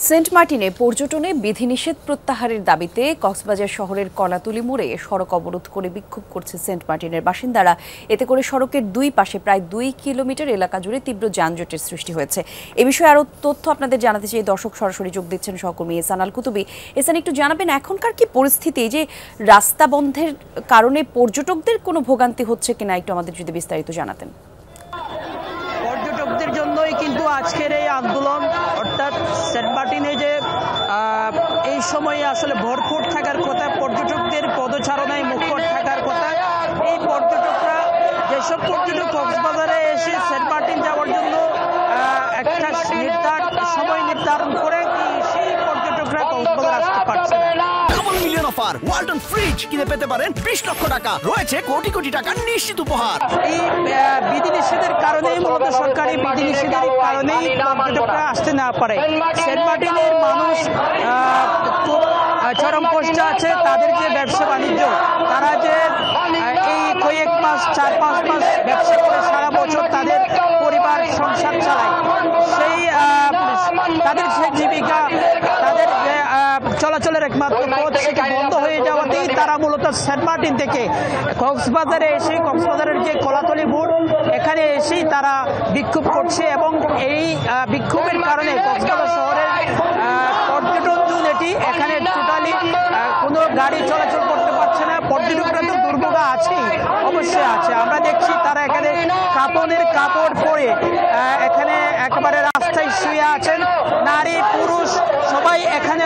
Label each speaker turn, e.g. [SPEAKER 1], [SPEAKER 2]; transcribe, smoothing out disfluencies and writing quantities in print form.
[SPEAKER 1] Saint মার্টিনে পর্যটনে বিধিনিষেধ প্রত্যাহারের দাবিতে কক্সবাজার শহরের কলাতলী মোড়ে সড়ক অবরোধ করে বিক্ষোভ করছে সেন্ট মার্টিনের বাসিন্দারা। এতে করে সড়কের দুই পাশে প্রায় 2 কিলোমিটার এলাকা জুড়ে তীব্র যানজটের সৃষ্টি হয়েছে। এ বিষয়ে আরও তথ্য আপনাদের জানাতে চেয়ে দর্শক সরাসরি যোগ দিচ্ছেন সহকর্মী এহসান আল কুতুবী। এহসান, একটু জানাবেন এখনকার কি পরিস্থিতি, যে রাস্তা বন্ধের কারণে পর্যটকদের কোনো ভোগান্তি হচ্ছে কিনা, একটু আমাদের যদি বিস্তারিত জানাতেন।
[SPEAKER 2] পর্যটকদের জন্যই কিন্তু আজকের এই আন্দোলন, অর্থাৎ সেন্ট মার্টিনে যে এই সময়ে আসলে ভরপুর থাকার কথা, পর্যটকদের পদচারণায় মুখর থাকার কথা। এই পর্যটকরা, যেসব পর্যটক কক্সবাজারে এসে সেন্ট মার্টিন যাওয়ার জন্য একটা সময় নির্ধারণ করে, সেই পর্যটকরা কক্সবাজার আসতে পারছে না।
[SPEAKER 3] Double million offer Walton fridge কিনে পেতে পারেন 20 লক্ষ টাকা, রয়েছে কোটি কোটি টাকার নিশ্চিত উপহার।
[SPEAKER 2] এই বিধিনিষেধের কারণেই, মূলত সরকারি বিধিনিষেধের কারণেই পর্যটকরা আসতে না পারে। সেন্ট মার্টিনের মানুষ খুব চরম কষ্টে আছে। তাদের যে ব্যবসা বাণিজ্য, তারা যে এই কয়েক মাস, 4-5 মাস ব্যবসা করে সারা বছর তাদের পরিবার সংসার চালায়, সেই তাদের যে জীবিকা, তাদের যে চলাচলের একমাত্র পথ, সেটা বন্ধ হয়ে যাওয়াতেই তারা মূলত সেন্ট মার্টিন থেকে কক্সবাজারে এসে, কক্সবাজারের যে কলাতলী মোড়, এখানে এসেই তারা বিক্ষোভ করছে। এবং এই বিক্ষোভের কারণে কক্সবাজার শহরের পর্যটন জোন এটি, এখানে টোটালি কোনো গাড়ি চলাচল করতে পারছে না। পর্যটকরা তো দুর্ভোগে আছেই, অবশ্যই আছে। আমরা দেখছি তারা এখানে কাপড়ের কাপড় পরে এখানে একেবারে রাস্তায় শুয়ে আছেন। নারী পুরুষ সবাই এখানে